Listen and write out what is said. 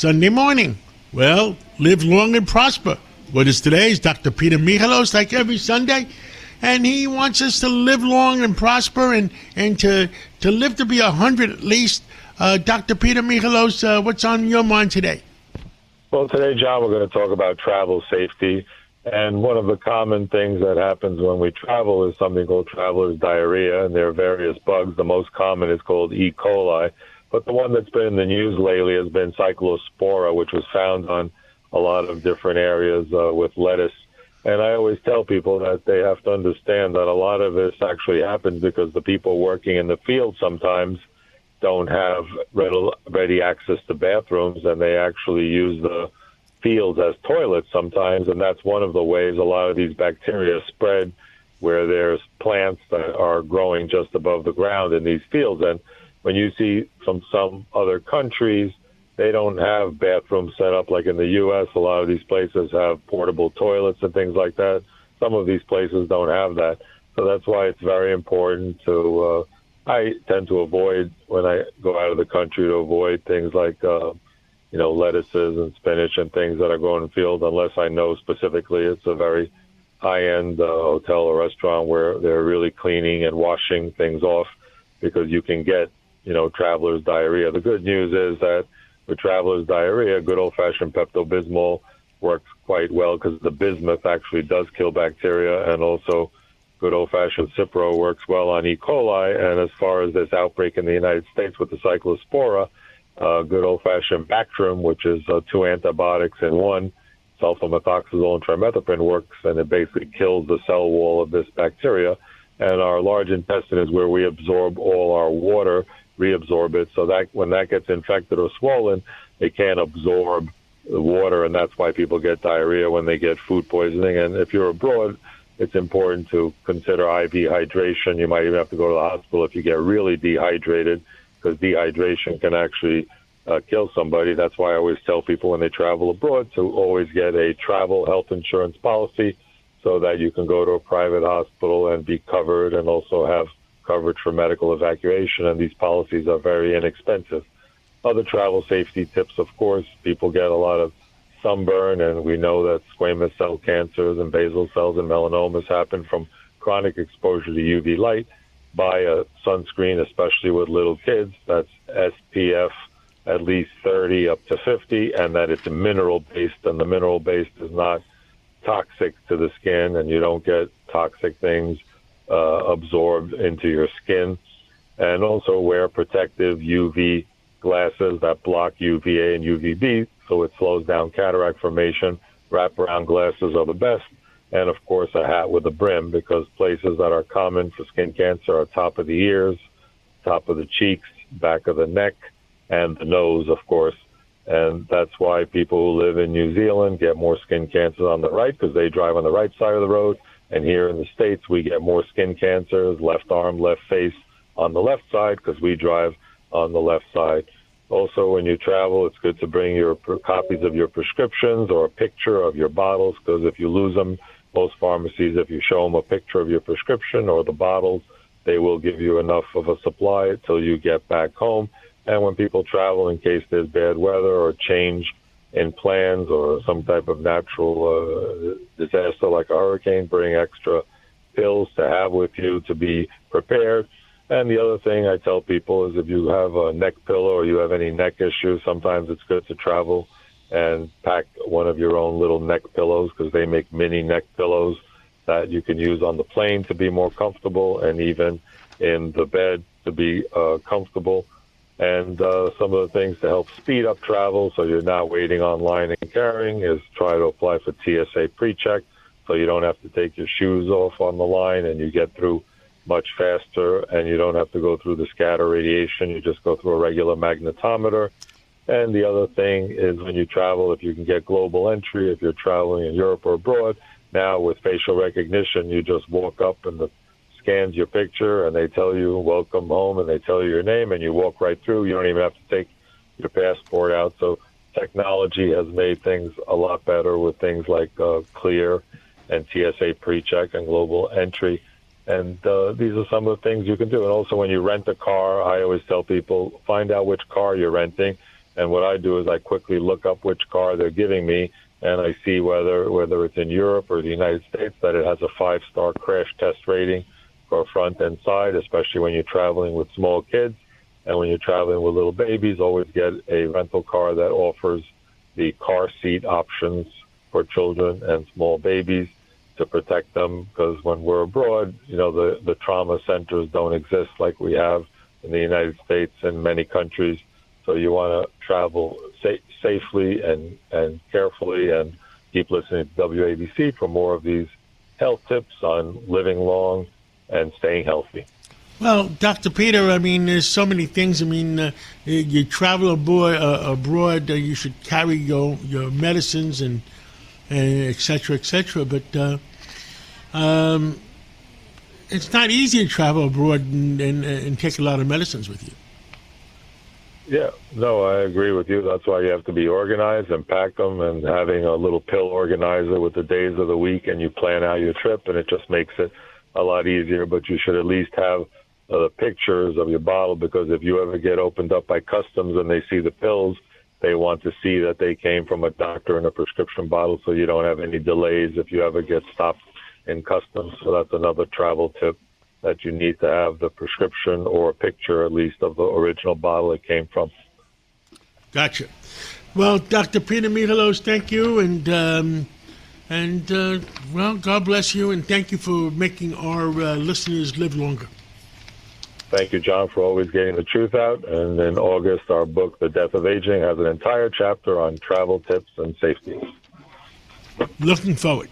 Sunday morning. Well, live long and prosper. What is today's Dr. Peter Michalos, like every Sunday, and he wants us to live long and prosper and to live to be 100 at least. Dr. Peter Michalos, what's on your mind today? Well, today, John, we're going to talk about travel safety. And one of the common things that happens when we travel is something called traveler's diarrhea, and there are various bugs. The most common is called E. coli. But the one that's been in the news lately has been Cyclospora, which was found on a lot of different areas with lettuce. And I always tell people that they have to understand that a lot of this actually happens because the people working in the field sometimes don't have ready access to bathrooms, and they actually use the fields as toilets sometimes, and that's one of the ways a lot of these bacteria spread, where there's plants that are growing just above the ground in these fields. And when you see from some other countries, they don't have bathrooms set up like in the U.S. A lot of these places have portable toilets and things like that. Some of these places don't have that. So that's why it's very important to, I tend to avoid, when I go out of the country, to avoid things like, lettuces and spinach and things that are growing in the field, unless I know specifically it's a very high-end hotel or restaurant where they're really cleaning and washing things off, because you can get, traveler's diarrhea. The good news is that with traveler's diarrhea, good old-fashioned Pepto-Bismol works quite well, because the bismuth actually does kill bacteria, and also good old-fashioned Cipro works well on E. coli. And as far as this outbreak in the United States with the Cyclospora, good old-fashioned Bactrim, which is two antibiotics in one, sulfamethoxazole and trimethoprim, works, and it basically kills the cell wall of this bacteria. And our large intestine is where we absorb all our water, reabsorb it, so that when that gets infected or swollen, it can't absorb the water, and that's why people get diarrhea when they get food poisoning. And if you're abroad, it's important to consider IV hydration. You might even have to go to the hospital if you get really dehydrated, because dehydration can actually kill somebody. That's why I always tell people when they travel abroad to always get a travel health insurance policy, so that you can go to a private hospital and be covered, and also have coverage for medical evacuation. And these policies are very inexpensive. Other travel safety tips, of course, people get a lot of sunburn, and we know that squamous cell cancers and basal cells and melanomas happen from chronic exposure to UV light. Buy a sunscreen, especially with little kids, that's SPF at least 30 up to 50, and that it's mineral-based, and the mineral-based is not toxic to the skin, and you don't get toxic things absorbed into your skin. And also wear protective UV glasses that block UVA and UVB, so it slows down cataract formation. Wraparound glasses are the best. And, of course, a hat with a brim, because places that are common for skin cancer are top of the ears, top of the cheeks, back of the neck, and the nose, of course. And that's why people who live in New Zealand get more skin cancers on the right, because they drive on the right side of the road. And here in the States, we get more skin cancers, left arm, left face, on the left side, because we drive on the left side. Also, when you travel, it's good to bring your copies of your prescriptions or a picture of your bottles, because if you lose them, most pharmacies, if you show them a picture of your prescription or the bottles, they will give you enough of a supply until you get back home. And when people travel, in case there's bad weather or change in plans or some type of natural disaster like a hurricane, bring extra pills to have with you to be prepared. And the other thing I tell people is if you have a neck pillow or you have any neck issues, sometimes it's good to travel and pack one of your own little neck pillows, because they make mini neck pillows that you can use on the plane to be more comfortable, and even in the bed to be comfortable. And some of the things to help speed up travel so you're not waiting online and carrying is try to apply for TSA pre-check, so you don't have to take your shoes off on the line, and you get through much faster, and you don't have to go through the scatter radiation. You just go through a regular magnetometer. And the other thing is, when you travel, if you can get global entry, if you're traveling in Europe or abroad, now with facial recognition, you just walk up and the scans your picture, and they tell you welcome home, and they tell you your name, and you walk right through. You don't even have to take your passport out. So technology has made things a lot better with things like Clear and TSA pre-check and global entry. And these are some of the things you can do. And also, when you rent a car, I always tell people, find out which car you're renting, And what I do is I quickly look up which car they're giving me, and I see whether it's in Europe or the United States that it has a 5-star crash test rating for front and side, especially when you're traveling with small kids. And when you're traveling with little babies, always get a rental car that offers the car seat options for children and small babies to protect them, because when we're abroad, the trauma centers don't exist like we have in the United States and many countries. So you want to travel safely and carefully, and keep listening to WABC for more of these health tips on living long and staying healthy. Well, Dr. Peter, I mean, there's so many things. I mean, you travel abroad, you should carry your medicines and et cetera, et cetera. But it's not easy to travel abroad and take a lot of medicines with you. Yeah, no, I agree with you. That's why you have to be organized and pack them, and having a little pill organizer with the days of the week, and you plan out your trip, and it just makes it a lot easier. But you should at least have the pictures of your bottle, because if you ever get opened up by customs and they see the pills, they want to see that they came from a doctor in a prescription bottle, so you don't have any delays if you ever get stopped in customs. So that's another travel tip, that you need to have the prescription or a picture, at least, of the original bottle it came from. Gotcha. Well, Dr. Peter Michalos, thank you, and well, God bless you, and thank you for making our listeners live longer. Thank you, John, for always getting the truth out. And in August, our book, The Death of Aging, has an entire chapter on travel tips and safety. Looking forward.